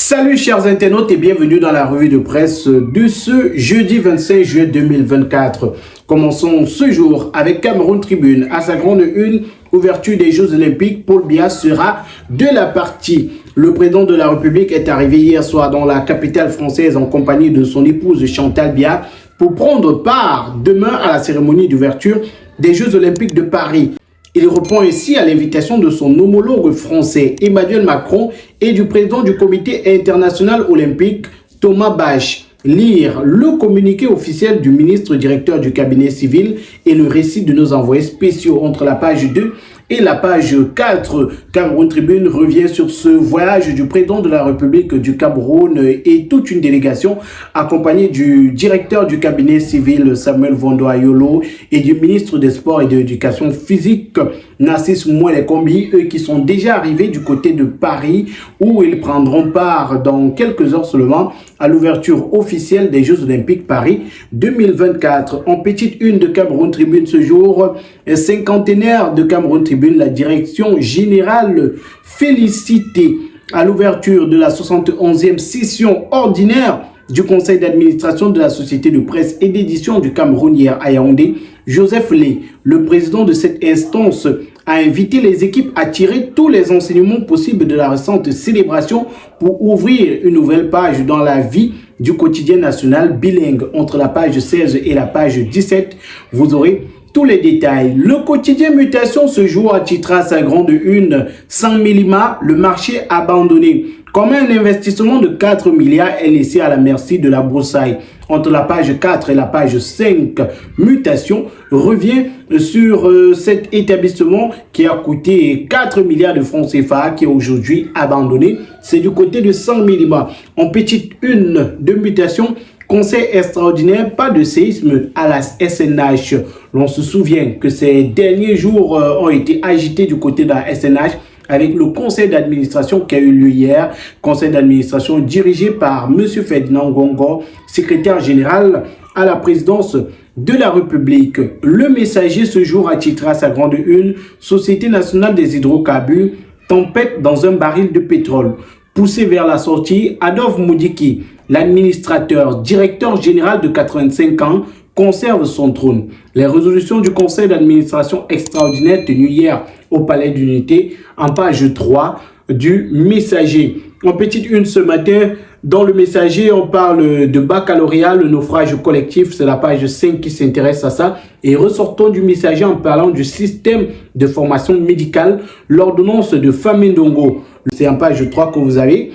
Salut chers internautes et bienvenue dans la revue de presse de ce jeudi 25 juillet 2024. Commençons ce jour avec Cameroun Tribune. À sa grande une, ouverture des Jeux Olympiques, Paul Biya sera de la partie. Le président de la République est arrivé hier soir dans la capitale française en compagnie de son épouse Chantal Biya pour prendre part demain à la cérémonie d'ouverture des Jeux Olympiques de Paris. Il répond ainsi à l'invitation de son homologue français Emmanuel Macron et du président du comité international olympique Thomas Bach. Lire le communiqué officiel du ministre directeur du cabinet civil et le récit de nos envoyés spéciaux entre la page 2 et la page 4. Cameroun Tribune revient sur ce voyage du président de la République du Cameroun et toute une délégation accompagnée du directeur du cabinet civil Samuel Vondo Ayolo et du ministre des Sports et de l'Éducation physique Narcisse Mouelekombi, eux qui sont déjà arrivés du côté de Paris où ils prendront part dans quelques heures seulement à l'ouverture officielle des Jeux Olympiques Paris 2024. En petite une de Cameroun Tribune ce jour, cinquantenaire de Cameroun Tribune, la direction générale félicitée à l'ouverture de la 71e session ordinaire du conseil d'administration de la société de presse et d'édition du Cameroun hier à Yaoundé. Joseph Lé, le président de cette instance, a invité les équipes à tirer tous les enseignements possibles de la récente célébration pour ouvrir une nouvelle page dans la vie du quotidien national bilingue. Entre la page 16 et la page 17, vous aurez tous les détails. Le quotidien Mutation ce jour titrera sa grande une « Sans Milima, le marché abandonné ». Comme un investissement de 4 milliards est laissé à la merci de la broussaille. Entre la page 4 et la page 5, Mutation revient sur cet établissement qui a coûté 4 milliards de francs CFA qui est aujourd'hui abandonné. C'est du côté de 100 millimètres. En petite une de Mutation, conseil extraordinaire, pas de séisme à la SNH. L'on se souvient que ces derniers jours ont été agités du côté de la SNH avec le conseil d'administration qui a eu lieu hier, conseil d'administration dirigé par M. Ferdinand Gongo, secrétaire général à la présidence de la République. Le Messager ce jour attitrera sa grande une, Société nationale des hydrocarbures, tempête dans un baril de pétrole. Poussé vers la sortie, Adolphe Moudiki, l'administrateur, directeur général de 85 ans, conserve son trône. Les résolutions du conseil d'administration extraordinaire tenues hier au Palais d'Unité en page 3 du Messager. En petite une ce matin, dans le Messager, on parle de baccalauréat, le naufrage collectif, c'est la page 5 qui s'intéresse à ça. Et ressortons du Messager en parlant du système de formation médicale, l'ordonnance de Famindongo. C'est en page 3 que vous avez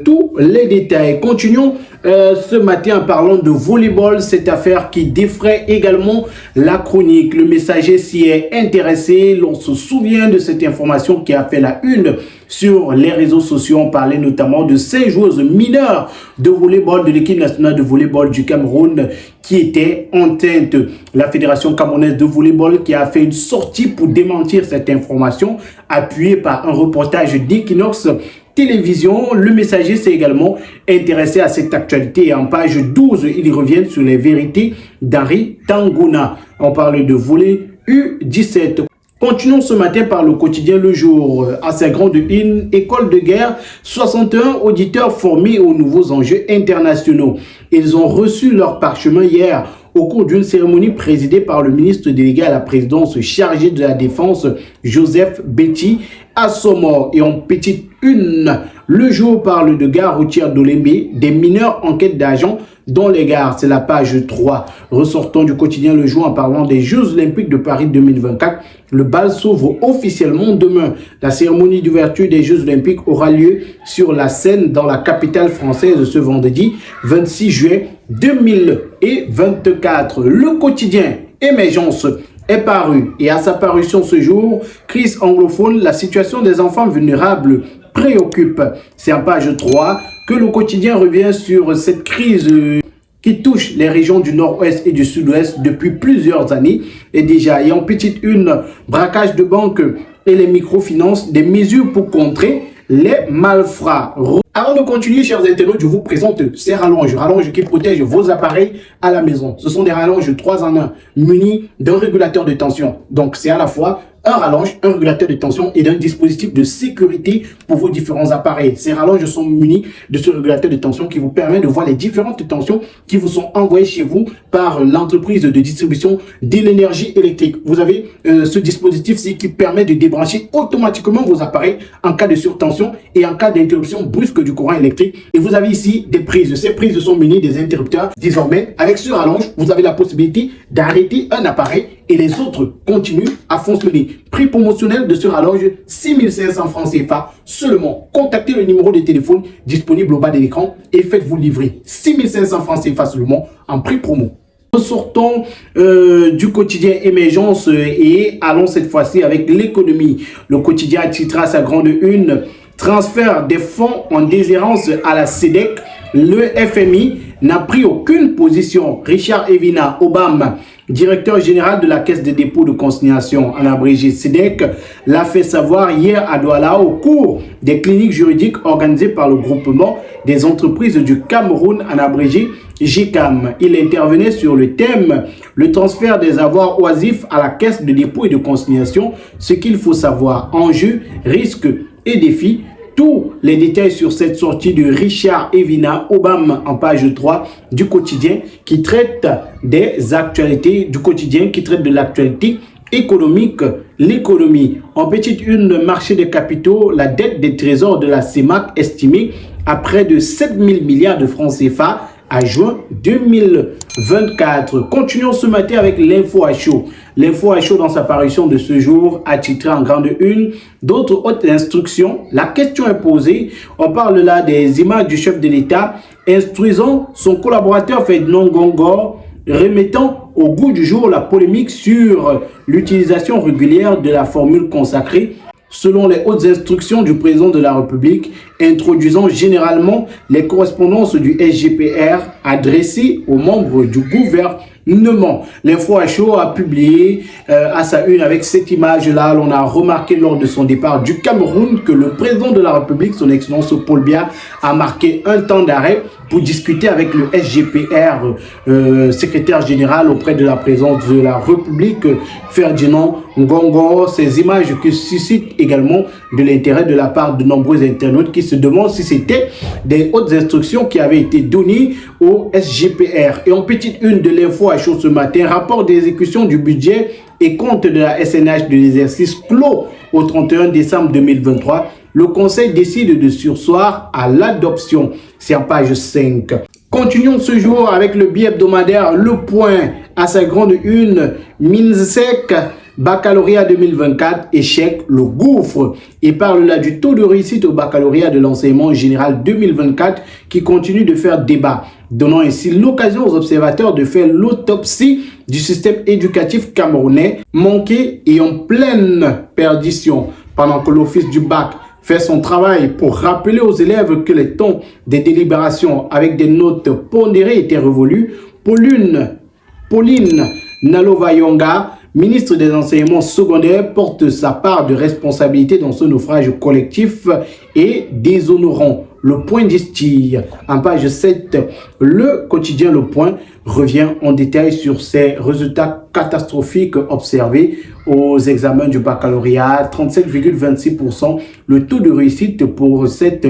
tous les détails. Continuons ce matin en parlant de volleyball, cette affaire qui défraie également la chronique. Le Messager s'y est intéressé. L'on se souvient de cette information qui a fait la une sur les réseaux sociaux. On parlait notamment de 5 joueuses mineures de volleyball de l'équipe nationale de volleyball du Cameroun qui étaient enceintes. La Fédération camerounaise de volleyball qui a fait une sortie pour démentir cette information, appuyée par un reportage d'Equinox Télévision. Le Messager s'est également intéressé à cette actualité et en page 12, il revient sur les vérités d'Henri Tangouna. On parle de volley U17. Continuons ce matin par le quotidien Le Jour. À sa grande une, école de guerre, 61 auditeurs formés aux nouveaux enjeux internationaux. Ils ont reçu leur parchemin hier au cours d'une cérémonie présidée par le ministre délégué à la présidence chargé de la défense, Joseph Betty Assomor. Et en petite une, Le Jour parle de gare routière d'Olembe, des mineurs en quête d'argent dans les gares. C'est la page 3. Ressortons du quotidien Le Jour en parlant des Jeux Olympiques de Paris 2024. Le bal s'ouvre officiellement demain. La cérémonie d'ouverture des Jeux Olympiques aura lieu sur la scène dans la capitale française ce vendredi 26 juillet 2024. Le quotidien Émergence est paru et à sa parution ce jour, crise anglophone, la situation des enfants vulnérables préoccupe. C'est en page 3 que le quotidien revient sur cette crise qui touche les régions du nord-ouest et du sud-ouest depuis plusieurs années. Et déjà, et en petite une, braquage de banques et les microfinances, des mesures pour contrer les malfrats. Avant de continuer, chers internautes, je vous présente ces rallonges qui protègent vos appareils à la maison. Ce sont des rallonges 3 en 1, munis d'un régulateur de tension. Donc, c'est à la fois un rallonge, un régulateur de tension et d'un dispositif de sécurité pour vos différents appareils. Ces rallonges sont munis de ce régulateur de tension qui vous permet de voir les différentes tensions qui vous sont envoyées chez vous par l'entreprise de distribution de l'énergie électrique. Vous avez ce dispositif-ci qui permet de débrancher automatiquement vos appareils en cas de surtension et en cas d'interruption brusque du courant électrique. Et vous avez ici des prises. Ces prises sont munies des interrupteurs. Désormais, avec ce rallonge, vous avez la possibilité d'arrêter un appareil et les autres continuent à fonctionner. Prix promotionnel de ce rallonge, 6500 francs CFA seulement. Contactez le numéro de téléphone disponible au bas de l'écran et faites-vous livrer. 6500 francs CFA seulement en prix promo. Sortons du quotidien Émergence et allons cette fois-ci avec l'économie. Le quotidien titrera sa grande une: transfert des fonds en déshérence à la SEDEC. Le FMI n'a pris aucune position. Richard Evina Obama, directeur général de la Caisse des dépôts de consignation, en abrégé SEDEC, l'a fait savoir hier à Douala au cours des cliniques juridiques organisées par le groupement des entreprises du Cameroun, en abrégé GCAM. Il intervenait sur le thème « Le transfert des avoirs oisifs à la Caisse de dépôt et de consignation, ce qu'il faut savoir, enjeux, risques et défis ». Tous les détails sur cette sortie de Richard Evina Obama en page 3 du quotidien qui traite des actualités, du quotidien qui traite de l'actualité économique, l'économie. En petite une, marché des capitaux, la dette des trésors de la CEMAC estimée à près de 7 000 milliards de francs CFA à juin 2024. Continuons ce matin avec l'info à chaud. L'info à chaud dans sa parution de ce jour a titré en grande une d'autres hautes instructions. La question est posée. On parle là des images du chef de l'État instruisant son collaborateur Ferdinand Gongor, remettant au goût du jour la polémique sur l'utilisation régulière de la formule consacrée selon les hautes instructions du président de la République, introduisant généralement les correspondances du SGPR adressées aux membres du gouvernement. L'info à chaud a publié à sa une avec cette image-là. On a remarqué lors de son départ du Cameroun que le président de la République, son excellence Paul Biya, a marqué un temps d'arrêt pour discuter avec le SGPR, secrétaire général auprès de la présidence de la République, Ferdinand Ngongo. Ces images qui suscitent également de l'intérêt de la part de nombreux internautes qui se demandent si c'était des hautes instructions qui avaient été données au SGPR. Et en petite une de l'info à chaud ce matin, rapport d'exécution du budget et compte de la SNH de l'exercice clos au 31 décembre 2023. Le Conseil décide de surseoir à l'adoption. C'est en page 5. Continuons ce jour avec le billet hebdomadaire Le Point à sa grande une. MINSEC, baccalauréat 2024, échec, le gouffre. Il parle là du taux de réussite au baccalauréat de l'enseignement général 2024 qui continue de faire débat, donnant ainsi l'occasion aux observateurs de faire l'autopsie du système éducatif camerounais manqué et en pleine perdition. Pendant que l'office du bac fait son travail pour rappeler aux élèves que les tons des délibérations avec des notes pondérées étaient révolus, Pauline Nalovayonga, ministre des enseignements secondaires, porte sa part de responsabilité dans ce naufrage collectif et déshonorant. Le Point distille. En page 7, le quotidien Le Point revient en détail sur ces résultats catastrophiques observés aux examens du baccalauréat. 37,26% le taux de réussite pour cette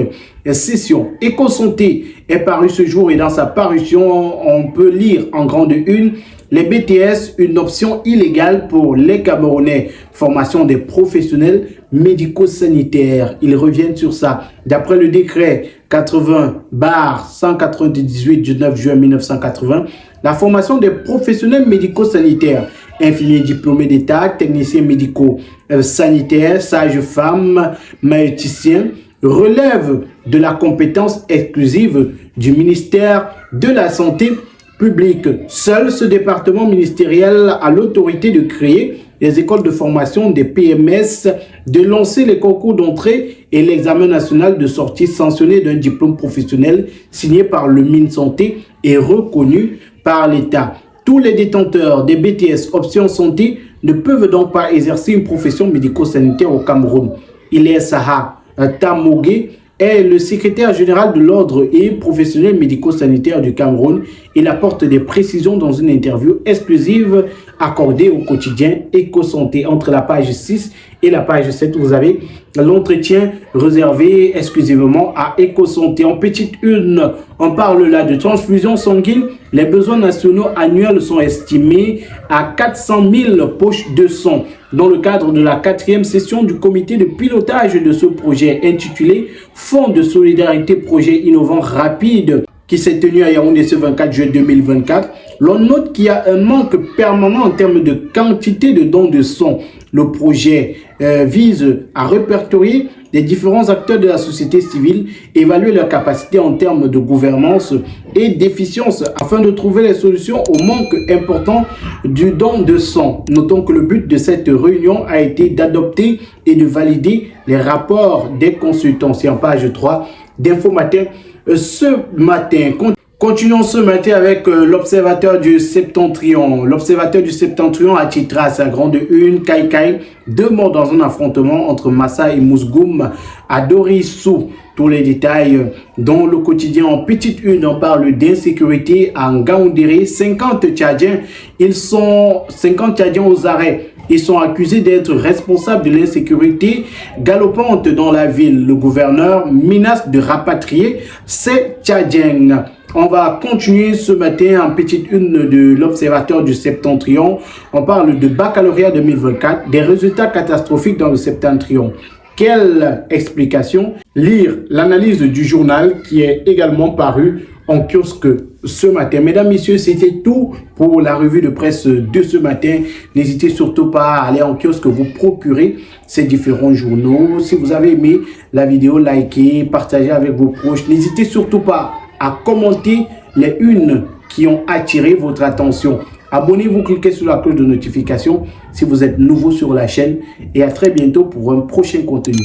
session. Éco-santé est paru ce jour et dans sa parution, on peut lire en grande une: les BTS, une option illégale pour les Camerounais. Formation des professionnels médico-sanitaires. Ils reviennent sur ça. D'après le décret 80/198 du 9 juin 1980, la formation des professionnels médico-sanitaires, infirmiers diplômés d'État, techniciens médico-sanitaires, sages-femmes, maïticiens, relève de la compétence exclusive du ministère de la Santé publique. Seul ce département ministériel a l'autorité de créer les écoles de formation des PMS, de lancer les concours d'entrée et l'examen national de sortie sanctionné d'un diplôme professionnel signé par le MinSanté et reconnu par l'État. Tous les détenteurs des BTS option santé ne peuvent donc pas exercer une profession médico-sanitaire au Cameroun. Ilé Saha Tamogé est le secrétaire général de l'ordre et professionnel médico-sanitaire du Cameroun. Il apporte des précisions dans une interview exclusive accordé au quotidien Éco-Santé. Entre la page 6 et la page 7, vous avez l'entretien réservé exclusivement à Éco-Santé. En petite une, on parle là de transfusion sanguine. Les besoins nationaux annuels sont estimés à 400 000 poches de sang. Dans le cadre de la 4e session du comité de pilotage de ce projet intitulé Fonds de solidarité projet innovant rapide, qui s'est tenu à Yaoundé ce 24 juillet 2024, l'on note qu'il y a un manque permanent en termes de quantité de dons de sang. Le projet vise à répertorier les différents acteurs de la société civile, évaluer leur capacité en termes de gouvernance et d'efficience afin de trouver les solutions au manque important du don de sang. Notons que le but de cette réunion a été d'adopter et de valider les rapports des consultants. C'est en page 3 d'Info Matin. Ce matin, continuons ce matin avec l'observateur du Septentrion. L'observateur du Septentrion a titré à sa grande une Kai, 2 morts dans un affrontement entre Massa et Mousgoum à Dorissou. Tous les détails dans le quotidien. En petite une, on parle d'insécurité à Ngaoundéré. 50 Tchadiens aux arrêts. Ils sont accusés d'être responsables de l'insécurité galopante dans la ville. Le gouverneur menace de rapatrier ces Tchadiens. On va continuer ce matin en petite une de l'observateur du Septentrion. On parle de baccalauréat 2024, des résultats catastrophiques dans le Septentrion. Quelle explication? Lire l'analyse du journal qui est également paru en kiosque ce matin. Mesdames, messieurs, c'était tout pour la revue de presse de ce matin. N'hésitez surtout pas à aller en kiosque, vous procurer ces différents journaux. Si vous avez aimé la vidéo, likez, partagez avec vos proches. N'hésitez surtout pas à commenter les unes qui ont attiré votre attention. Abonnez-vous, cliquez sur la cloche de notification si vous êtes nouveau sur la chaîne et à très bientôt pour un prochain contenu.